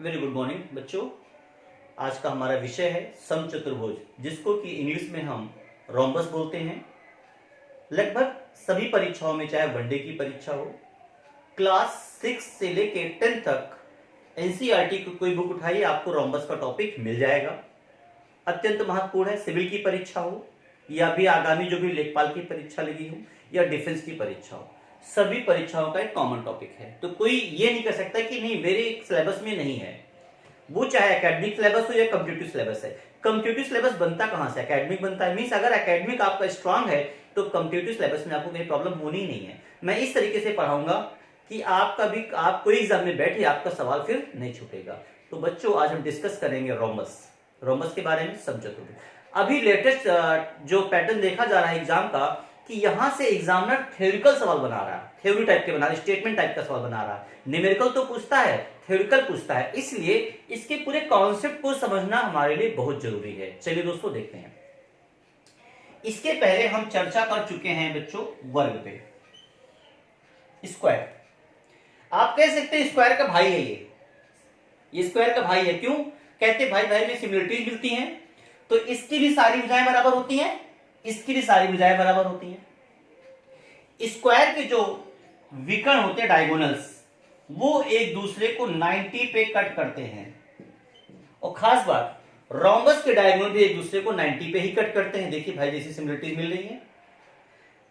Very good morning बच्चों। आज का हमारा विषय है समचतुर्भुज, जिसको कि इंग्लिश में हम रोम्बस बोलते हैं। लगभग सभी परीक्षाओं में, चाहे वनडे की परीक्षा हो, क्लास 6 से लेके 10 तक एनसीईआरटी की कोई बुक उठाइए, आपको रोम्बस का टॉपिक मिल जाएगा। अत्यंत महत्वपूर्ण है, सिविल की परीक्षा हो या भी आगामी जो भी लेखपाल की परीक्षा लगी हो या डिफेंस की परीक्षा हो, सभी परीक्षाओं का एक कॉमन टॉपिक है। तो कोई ये नहीं कर सकता कि नहीं मेरे सिलेबस में नहीं है, वो चाहे एकेडमिक सिलेबस हो या कम्पिटिटिव सिलेबस है। कम्पिटिटिव सिलेबस बनता कहां से? एकेडमिक बनता है। मींस अगर एकेडमिक आपका स्ट्रांग है तो कम्पिटिटिव सिलेबस में आपको कोई प्रॉब्लम होनी ही नहीं है। मैं इस तरीके से पढ़ाऊंगा कि आप कोई एग्जाम में बैठे आपका सवाल फिर नहीं छूटेगा। तो बच्चों, आज हम डिस्कस करेंगे रोम्बस के बारे में, समचतुर्भुज। अभी लेटेस्ट जो पैटर्न देखा जा रहा है एग्जाम का, कि यहां से एग्जामिनर थ्योरिकल सवाल बना रहा है, थ्योरी टाइप के बना रहा है, स्टेटमेंट टाइप का सवाल बना रहा है। न्यूमेरिकल तो पूछता है, थ्योरिकल पूछता है, इसलिए इसके पूरे कॉन्सेप्ट को समझना हमारे लिए बहुत जरूरी है। चलिए दोस्तों देखते हैं। इसके पहले हम चर्चा कर चुके हैं बच्चों वर्ग पे। स्क्वायर, आप कह सकते हैं स्क्वायर का भाई है ये स्क्वायर का भाई है। क्यों कहते भाई भाई में सिमिलरिटीज मिलती हैं, तो इसकी भी सारी भुजाएं बराबर होती हैं, इसकी भी सारी भुजाएं बराबर होती हैं। स्क्वायर के जो विकर्ण होते हैं, डायगोनल्स, वो एक दूसरे को 90 पे कट करते हैं। और खास बात, रोम्बस के डायगोनल भी एक दूसरे को 90 पे ही कट करते हैं। देखिए भाई जैसी सिमिलरिटीज मिल रही है।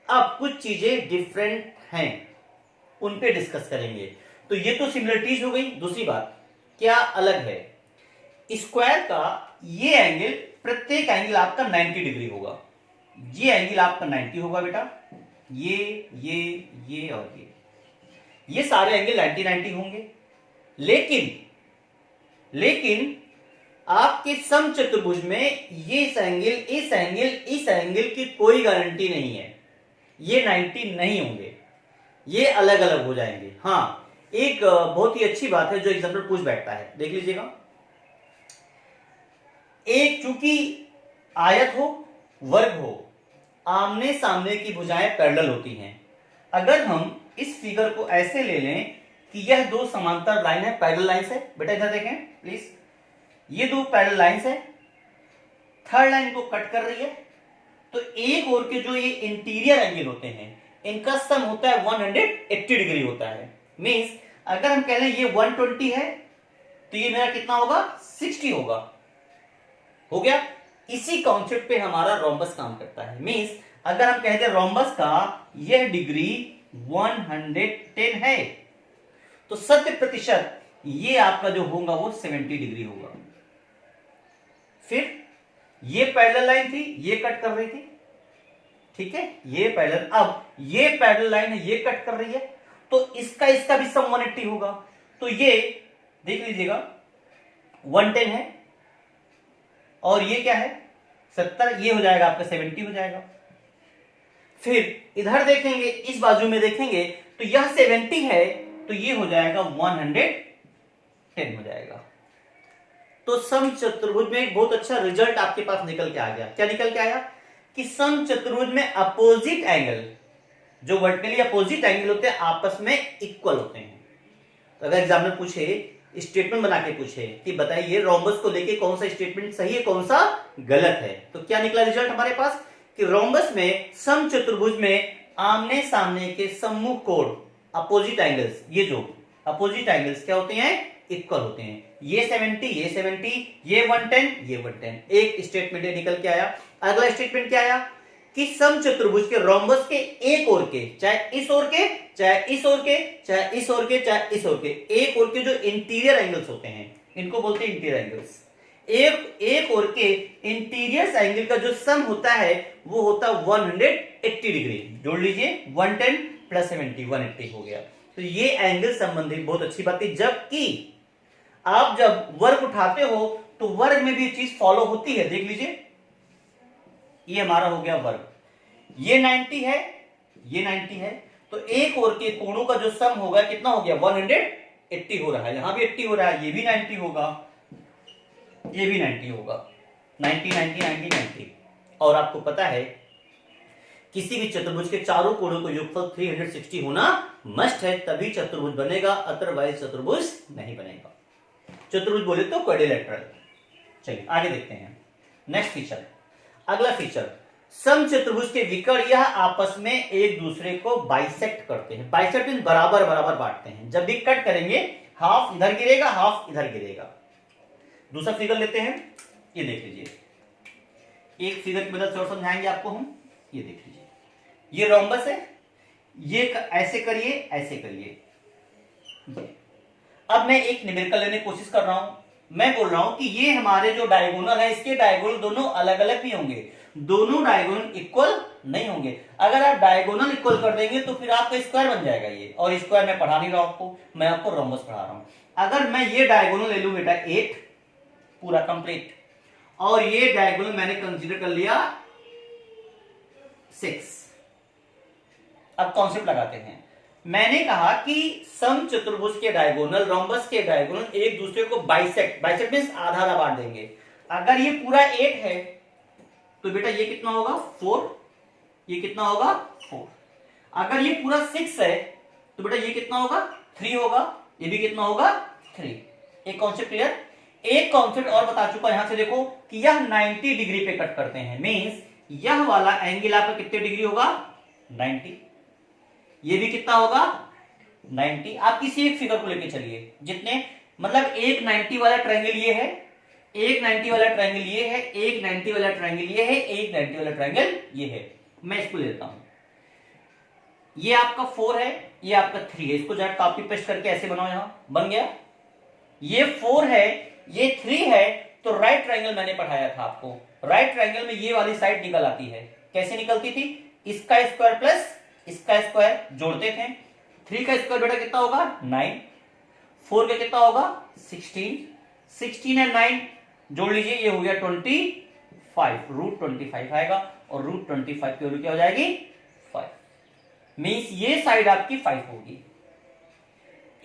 अब कुछ चीजें डिफरेंट हैं, उन पे डिस्कस करेंगे। तो ये तो सिमिलरिटीज हो गई। दूसरी बात क्या अलग है? स्क्वायर का ये एंगल, प्रत्येक एंगल आपका 90 डिग्री होगा। ये एंगल आपका 90 होगा बेटा, ये और ये सारे एंगल 90 होंगे। लेकिन आपके समचतुर्भुज में ये इस एंगल की कोई गारंटी नहीं है। ये 90 नहीं होंगे, ये अलग अलग हो जाएंगे। हाँ, एक बहुत ही अच्छी बात है जो एग्जाम्पल पूछ बैठता है, देख लीजिएगा। एक चूंकि आयत हो, वर्ग हो, आमने सामने की भुजाएं पैरेलल होती हैं। अगर हम इस फिगर को ऐसे ले लें कि यह दो समांतर लाइन है, पैरेलल लाइंस है। बेटा इधर देखें प्लीज, ये दो पैरेलल लाइंस है, थर्ड लाइन को कट कर रही है। तो एक और के जो ये इंटीरियर एंगल होते हैं, इनका सम होता है 180 डिग्री होता है। मींस अगर हम कह लें ये 120 है, तो ये मेरा कितना होगा? 60 होगा। हो गया। इसी कॉन्सेप्ट पे हमारा रोम्बस काम करता है। मींस अगर हम कहते हैं रोम्बस का यह डिग्री 110 है, तो 70% ये आपका जो होगा वो 70 डिग्री होगा। फिर ये पैरेलल लाइन थी, ये कट कर रही थी, ठीक है, ये पैरेलल। अब ये पैरेलल लाइन है, ये कट कर रही है, तो इसका भी सम 180 होगा। तो ये देख लीजिएगा 110 है, और ये क्या है 70, ये हो जाएगा आपका 70 हो जाएगा। फिर इधर देखेंगे, इस बाजू में देखेंगे, तो यह 70 है, तो ये हो जाएगा 110 हो जाएगा। तो समचतुर्भुज में एक बहुत अच्छा रिजल्ट आपके पास निकल के आ गया। क्या निकल के आया? कि समचतुर्भुज में अपोजिट एंगल, जो वर्टिकली अपोजिट एंगल होते हैं, आपस में इक्वल होते हैं। तो अगर एग्जामिनर पूछे, स्टेटमेंट बना के पूछे कि बताइए रोम्बस को लेके कौन सा स्टेटमेंट सही है, कौन सा गलत है, तो क्या निकला रिजल्ट हमारे पास? कि रोम्बस में, समचतुर्भुज में आमने सामने के सम्मुख कोण, अपोजिट एंगल्स, ये जो अपोजिट एंगल्स क्या होते हैं? इक्वल होते हैं। ये 70, ये 70, ये 110, ये 110। एक स्टेटमेंट निकल के आया। अगला स्टेटमेंट क्या आया? कि समचतुर्भुज के रोम्बस के एक ओर के, चाहे इस ओर के, चाहे इस ओर के, चाहे इस ओर के, चाहे इस ओर के, एक ओर के जो इंटीरियर एंगल्स होते हैं, इनको बोलते हैं इंटीरियर एंगल्स। एक ओर के इंटीरियर एंगल का जो सम होता है वो होता है 180 डिग्री। जोड़ लीजिए, 110 प्लस 70, 180 हो गया। तो ये एंगल संबंधी बहुत अच्छी बात है। जबकि आप जब वर्ग उठाते हो तो वर्ग में भी चीज फॉलो होती है। देख लीजिए, ये हमारा हो गया वर्ग, ये 90 है, ये 90 है, तो एक और के कोणों का जो सम होगा कितना हो गया? 180 हो रहा है। यहां भी 80 हो रहा है, ये भी 90 होगा, ये भी 90 होगा। 90 90 90 90। और आपको पता है किसी भी चतुर्भुज के चारों कोणों का योगफल 360 होना मस्ट है, तभी चतुर्भुज बनेगा, अदरवाइज चतुर्भुज नहीं बनेगा। चतुर्भुज बोले तो क्वाड्रिलेटरल। चलिए आगे देखते हैं नेक्स्ट फीचर। अगला फीचर, समचतुर्भुज के विकर्ण यह आपस में एक दूसरे को बाइसेक्ट करते हैं। बाइसेक्ट मीन बराबर बराबर बांटते हैं। जब भी कट करेंगे हाफ इधर गिरेगा, हाफ इधर गिरेगा। दूसरा फिगर लेते हैं, ये देख लीजिए, एक फिगर की मदद से और समझाएंगे आपको हम। ये देख लीजिए, ये रोम्बस है, ये ऐसे करिए, ऐसे करिए। अब मैं एक न्यूमेरिकल लेने की कोशिश कर रहा हूं। मैं बोल रहा हूं कि ये हमारे जो डायगोनल है, इसके डायगोनल दोनों अलग अलग भी होंगे, दोनों डायगोनल इक्वल नहीं होंगे। अगर आप डायगोनल इक्वल कर देंगे तो फिर आपका स्क्वायर बन जाएगा ये, और स्क्वायर मैं पढ़ा नहीं रहा आपको, मैं आपको रोम्बस पढ़ा रहा हूं। अगर मैं ये डायगोनल ले लूं बेटा 8 पूरा कंप्लीट, और ये डायगोनल मैंने कंसीडर कर लिया 6। अब कॉन्सेप्ट लगाते हैं। मैंने कहा कि समचतुर्भुज के डायगोनल, रोम्बस के डायगोनल एक दूसरे को बाइसेक्ट, बाइसेक्ट मींस आधा आधा बांट देंगे। अगर ये पूरा 8 है तो बेटा ये कितना होगा 4, ये कितना होगा 4। अगर ये पूरा 6 है तो बेटा ये कितना होगा 3 होगा, ये भी कितना होगा 3। एक कॉन्सेप्ट क्लियर। एक कॉन्सेप्ट और बता चुका यहां से देखो कि यह 90 डिग्री पे कट करते हैं, मींस यह वाला एंगल आपका कितने डिग्री होगा 90, ये भी कितना होगा 90। आप किसी एक फिगर को लेके चलिए, जितने मतलब एक 90 वाला ट्रायंगल ये है, एक 90 वाला ट्रायंगल ये है, एक 90 वाला ट्रायंगल ये है, एक 90 वाला ट्रायंगल ये है। मैं इसको लेता हूं, ये आपका 4 है, ये आपका 3 है। इसको जरा कॉपी पेस्ट करके ऐसे बनाओ, यहां बन गया। ये 4 है, ये 3 है, तो राइट ट्रायंगल मैंने पढ़ाया था आपको। राइट ट्रायंगल में ये वाली साइड निकल आती है। कैसे निकलती थी? इसका स्क्वायर प्लस इसका स्क्वायर जोड़ते थे। 3 का स्क्वायर बेटा कितना होगा 9, 4 का कितना होगा 16, 16 एंड 9 जोड़ लीजिए, ये हो गया 25, रूट 25 आएगा, और रूट 25 की वैल्यू क्या हो जाएगी 5। मींस ये साइड आपकी 5 होगी।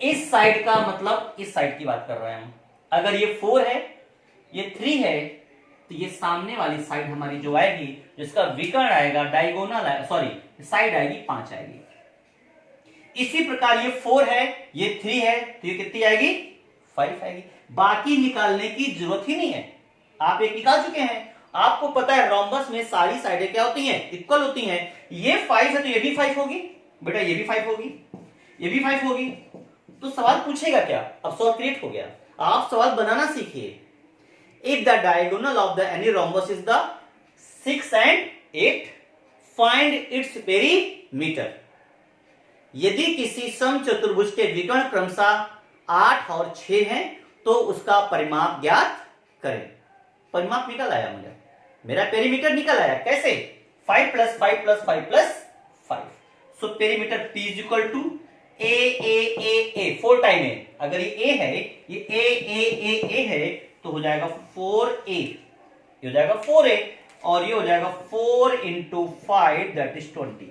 इस साइड का मतलब इस साइड की बात कर रहे हैं हम। अगर ये 4 है, ये 3 है, तो ये सामने वाली साइड हमारी जो आएगी, जिसका विकर्ण आएगा, डायगोनल सॉरी साइड आएगी 5 आएगी। इसी प्रकार ये 4 है, ये 3 है, तो ये कितनी आएगी 5 आएगी। बाकी निकालने की जरूरत ही नहीं है, आप एक निकाल चुके हैं। आपको पता है रोम्बस में सारी साइडें क्या होती हैं इक्वल होती हैं। ये 5 है तो ये भी 5 होगी बेटा, ये भी 5 होगी, ये भी 5 होगी। तो सवाल पूछेगा क्या? अब सवाल क्रिएट हो गया। आप सवाल बनाना सीखिए। If the diagonal of the any rhombus is the 6 and 8, find its perimeter. यदि किसी समचतुर्भुज के विकर्ण क्रमशः 8 और 6 हैं तो उसका परिमाप ज्ञात करें। परिमाप निकल आया मुझे, मेरा पेरीमीटर निकल आया। कैसे? 5 + 5 + 5 + 5। So perimeter P is equal to a 4 time a. अगर ये A है, ये ए है, तो हो जाएगा 4a, ये हो जाएगा 4a, और ये हो जाएगा 4 × 5 दैट इज 20।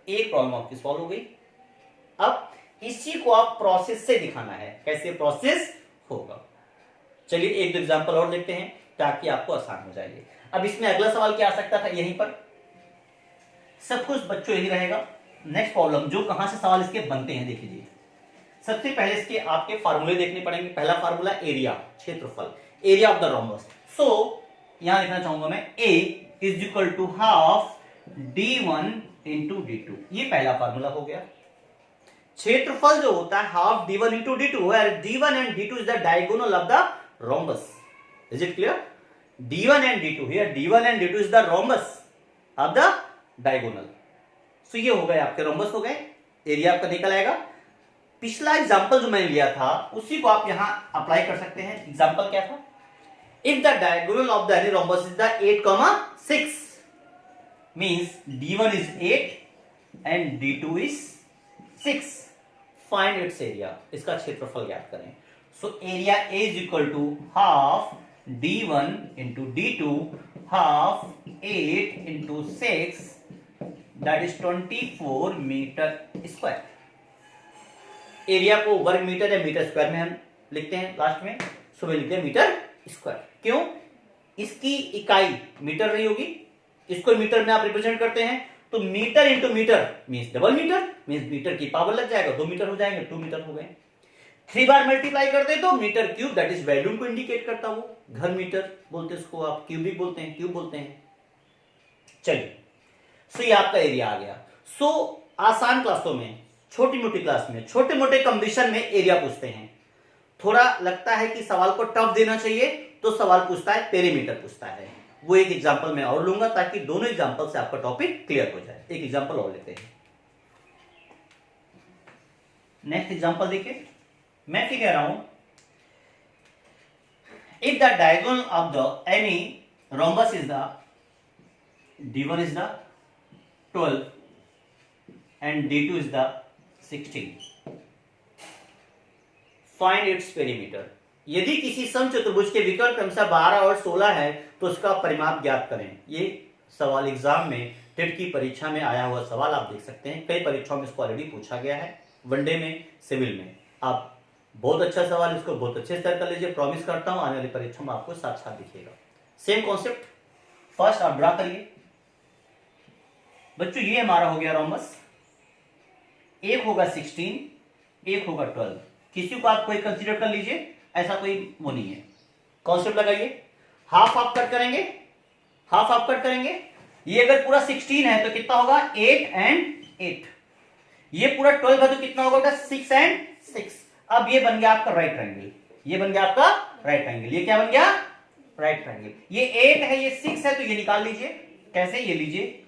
एक प्रॉब्लम आपकी सॉल्व हो गई। अब इसी को आप प्रोसेस से दिखाना है, कैसे प्रोसेस होगा। चलिए एक दो एग्जांपल और देखते हैं ताकि आपको आसान हो जाएगी। अब इसमें अगला सवाल क्या आ सकता था, यहीं पर सब कुछ बच्चों यही रहेगा। नेक्स्ट प्रॉब्लम जो कहां से सवाल इसके बनते हैं देख लीजिए। सबसे पहले इसके आपके फार्मूले देखने पड़ेंगे। पहला फार्मूला एरिया, क्षेत्रफल, area of the rhombus. So यहां लिखना चाहूंगा मैं A is equal to half D1 × D2। ये पहला फार्मूला हो गया। क्षेत्रफल जो होता है half D1 × D2, where D1 and D2 is the diagonal of the rhombus. Is it clear? D1 and D2, here D1 and D2 is the rhombus of the diagonal. So ये हो गए आपके रोम्बस हो गए, area आपका निकल आएगा। पिछला एग्जांपल जो मैंने लिया था उसी को आप यहां अप्लाई कर सकते हैं। एग्जांपल क्या था? If the diagonal of the any rhombus is the 8, 6 means D1 is 8 and D2 is 6, find its area. इसका क्षेत्रफल ज्ञात करें। So area A is equal to half D1 × D2, half 8 × 6 that is 24 metre square. Area को वर्ग metre या metre square में हम लिखते हैं लास्ट में, सुबह लिखते हैं मीटर स्क्वायर। क्यों? इसकी इकाई मीटर रही होगी, इसको मीटर में आप रिप्रेजेंट करते हैं, तो metre into metre means double metre, means metre की पावर लग जाएगा, 2 मीटर हो जाएंगे, 2 मीटर हो गए। 3 बार मल्टीप्लाई करते तो metre cube, that is volume को इंडिकेट करता, वो घन मीटर बोलते हैं उसको, आप क्यूबिक बोलते हैं, क्यूब बोलते हैं। चलिए, सो ये आपका एरिया आ गया। सो आसान क्लासों में, छोटी मोटी क्लास में, छोटे मोटे कंपटीशन में एरिया पूछते हैं। थोड़ा लगता है कि सवाल को टफ देना चाहिए तो सवाल पूछता है पेरीमीटर पूछता है। वो एक एग्जांपल मैं और लूंगा ताकि दोनों एग्जांपल से आपका टॉपिक क्लियर हो जाए। एक एग्जांपल और लेते हैं। नेक्स्ट एग्जांपल देखिए, मैं क्या कह रहा हूं, if the diagonal of the any rhombus is the D1 is the 12 and D2 is the 16. Find its perimeter. यदि किसी समचतुर्भुज के विकर्ण क्रमशः 12 और 16 है तो उसका परिमाप ज्ञात करें। ये सवाल एग्जाम में, टेट की परीक्षा में आया हुआ सवाल आप देख सकते हैं। कई परीक्षाओं में इसको ऑलरेडी पूछा गया है, वनडे में, सिविल में। आप बहुत अच्छा सवाल, इसको बहुत अच्छे से कर लीजिए, प्रॉमिस करता हूं आने वाली परीक्षा में आपको साथ साथ दिखेगा। सेम कॉन्सेप्ट, फर्स्ट आप ड्रा करिए बच्चों। ये हमारा हो गया रोम्बस, एक होगा 16, एक होगा 12। किसी को आप कोई कंसीडर कर लीजिए, ऐसा कोई वो नहीं है। कॉन्सेप्ट लगाइए, हाफ हाफ कट करेंगे, हाफ हाफ कट करेंगे। ये अगर पूरा 16 है तो कितना होगा 8 एंड 8। ये पूरा 12 है तो कितना होगा 6 एंड 6। अब ये बन गया आपका राइट ट्रायंगल, ये बन गया आपका राइट ट्रायंगल। ये क्या बन गया, राइट ट्रायंगल। ये 8 है, ये 6 है, तो ये निकाल लीजिए। कैसे, ये लीजिए,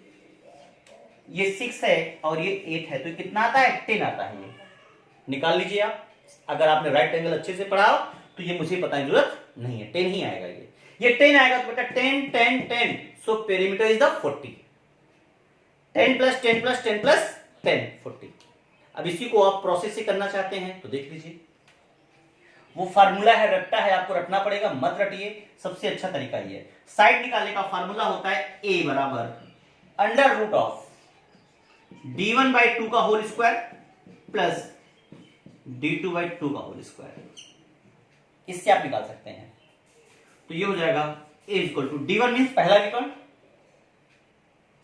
ये 6 है और ये 8 है, तो कितना आता है 10 आता है। ये निकाल लीजिए आप। अगर आपने राइट एंगल अच्छे से पढ़ा तो ये मुझे बताने की जरूरत नहीं है, 10 ही आएगा। ये 10 आएगा तो बेटा 10 10 10, so perimeter is the 40। 10 plus 10 plus 10 plus 10 40। अब इसी को आप प्रोसेस से करना चाहते हैं तो देख लीजिए, वो फार्मूला है, रट्टा है, आपको रटना पड़ेगा, मत रटिए। सबसे अच्छा तरीका ये है, साइड निकालने का फार्मूला होता है a बराबर अंडर रूट ऑफ d1/2 का होल स्क्वायर प्लस d2/2 का होल स्क्वायर। इससे आप निकाल सकते हैं। तो ये हो जाएगा a equal to d1 means पहला विकर्ण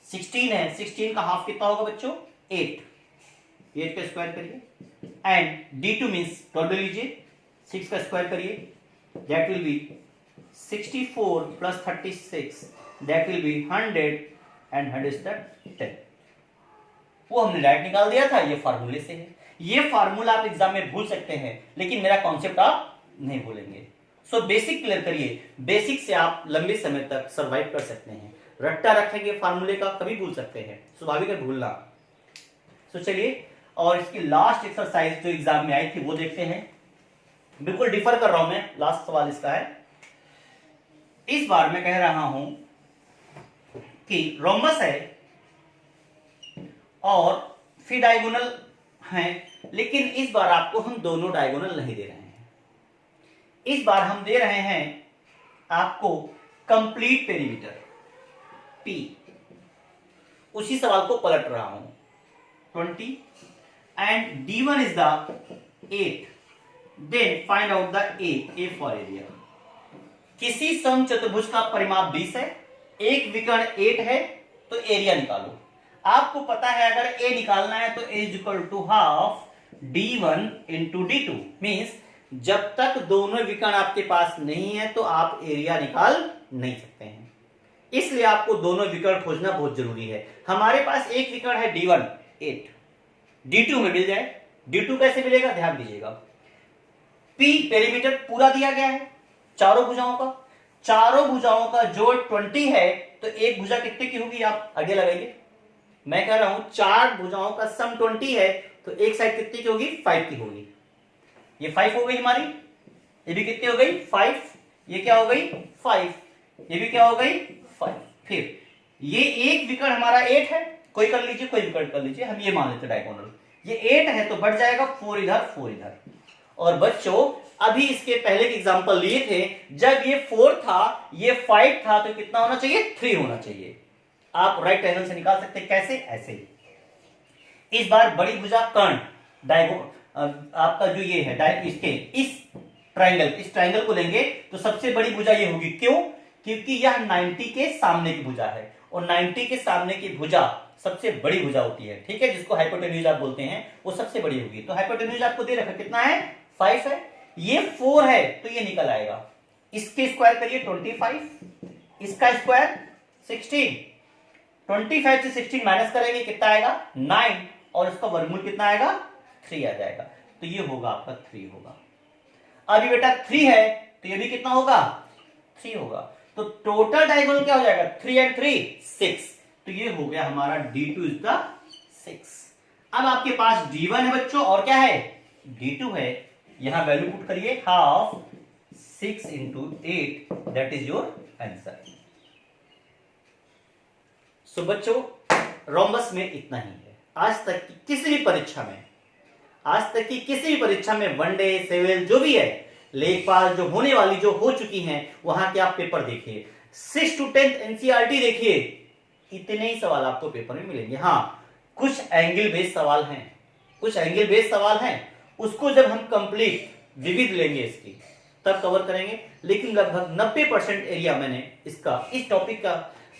16 है, 16 का हाफ कितना होगा बच्चों 8, 8 का स्क्वायर करिए। एंड d2 मीन्स 12 लीजिए, 6 का स्क्वायर करिए, that will be 64 plus 36, that will be 100 and 100 is the 10। वो हमने राइट निकाल दिया था, ये फार्मूले से है। ये फार्मूला आप एग्जाम में भूल सकते हैं, लेकिन मेरा कॉन्सेप्ट आप नहीं भूलेंगे। सो बेसिक क्लियर करिए, बेसिक से आप लंबे समय तक सर्वाइव कर सकते हैं। रट्टा रखेंगे फार्मूले का, कभी भूल सकते हैं, स्वाभाविक है भूलना। सो चलिए, और इसकी लास्ट एक्सरसाइज जो एग्जाम में आई थी वो देखते हैं। बिल्कुल डिफर कर रहा हूं मैं, लास्ट सवाल इसका है। इस बार मैं कह रहा हूं कि रोम्बस है और फिर डायगोनल हैं, लेकिन इस बार आपको हम दोनों डायगोनल नहीं दे रहे हैं। इस बार हम दे रहे हैं आपको कंप्लीट पेरीमीटर P। उसी सवाल को पलट रहा हूं, 20 and D1 is the 8, then find out the A for area. किसी समचतुर्भुज का परिमाप 20 है, एक विकर्ण 8 है, तो एरिया निकालो। आपको पता है अगर a निकालना है तो a is equal to half d1 into d2। मीन्स जब तक दोनों विकर्ण आपके पास नहीं है तो आप एरिया निकाल नहीं सकते हैं। इसलिए आपको दोनों विकर्ण खोजना बहुत जरूरी है। हमारे पास एक विकर्ण है d1 8, d2 में मिल जाए। d2 कैसे मिलेगा ध्यान दीजिएगा, p पेरीमीटर पूरा दिया गया है चारों भुजाओं का, चारों भुजाओं का जोड़ 20 है, तो एक भुजा कितने की होगी आप आगे लगाइए। मैं कह रहा हूं 4 भुजाओं का सम 20 है, तो एक साइड कितनी की होगी 5 की होगी। ये 5 हो गई हमारी, ये भी कितनी हो गई 5, ये क्या हो गई 5, ये भी क्या हो गई 5। फिर ये एक विकर्ण हमारा 8 है, कोई कर लीजिए, कोई विकर्ण कर लीजिए, हम ये मान लेते डायगोनल। ये 8 है तो बढ़ जाएगा 4 इधर 4 इधर। और बच्चों अभी इसके पहले के एग्जांपल लिए थे, जब ये 4 था ये 5 था, तो कितना होना चाहिए 3 होना चाहिए। आप राइट एंगल से निकाल सकते हैं, कैसे ऐसे ही। इस बार बड़ी भुजा कर्ण आपका जो ये है इसके इस ट्रायंगल को लेंगे तो सबसे बड़ी भुजा ये होगी। क्यों? क्योंकि यह 90 के सामने की भुजा है, और 90 के सामने की भुजा सबसे बड़ी भुजा होती है, ठीक है, जिसको हाइपोटेन्यूज आप बोलते हैं, वो सबसे बड़ी होगी। तो हाइपोटेन्यूज आपको दे रखा कितना है 5 है, ये 4 है तो ये निकल आएगा। इसके स्क्वायर करिए 25, इसका स्क्वायर 16, 25 से 16 माइनस करेंगे कितना आएगा 9, और इसका वर्गमूल कितना आएगा 3 आ जाएगा, तो ये होगा आपका 3 होगा। अभी बेटा 3 है तो ये भी कितना होगा 3 होगा, तो टोटल डायगोनल क्या हो जाएगा 3 and 3 6, तो ये हो गया हमारा D2 इज द 6। अब आपके पास D1 है बच्चों और क्या है D2 है, यहां वैल्यू पुट करिए half 6 into 8, that is your answer. So बच्चों रोम्बस में इतना ही है। आज तक की किसी भी परीक्षा में, आज तक की किसी भी परीक्षा में वनडे सिविल जो भी है, लेखपाल जो होने वाली जो हो चुकी हैं, वहां के आप पेपर देखिए, 6 to 10 एनसीईआरटी देखिए, इतने ही सवाल आपको पेपर में मिलेंगे। हाँ कुछ एंगल बेस्ड सवाल हैं, कुछ एंगल बेस्ड सवाल हैं, उसको जब हम कंप्लीट विविध लेंगे इसकी तब कवर करेंगे, लेकिन लगभग 90% एरिया मैंने इसका इस टॉपिक का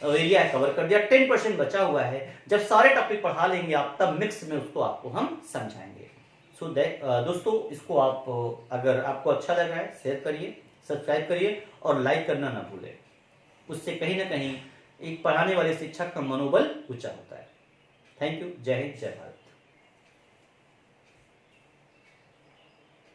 एरिया कवर कर दिया, 10% बचा हुआ है। जब सारे टॉपिक पढ़ा लेंगे आप तब मिक्स में उसको आपको हम समझाएंगे। सो दोस्तों इसको आप अगर आपको अच्छा लग रहा है शेयर करिए, सब्सक्राइब करिए और लाइक करना ना भूलें, उससे कहीं ना कहीं एक पढ़ाने वाले शिक्षक का मनोबल ऊंचा होता है। थैंक यू, जय हिंद, जय भारत।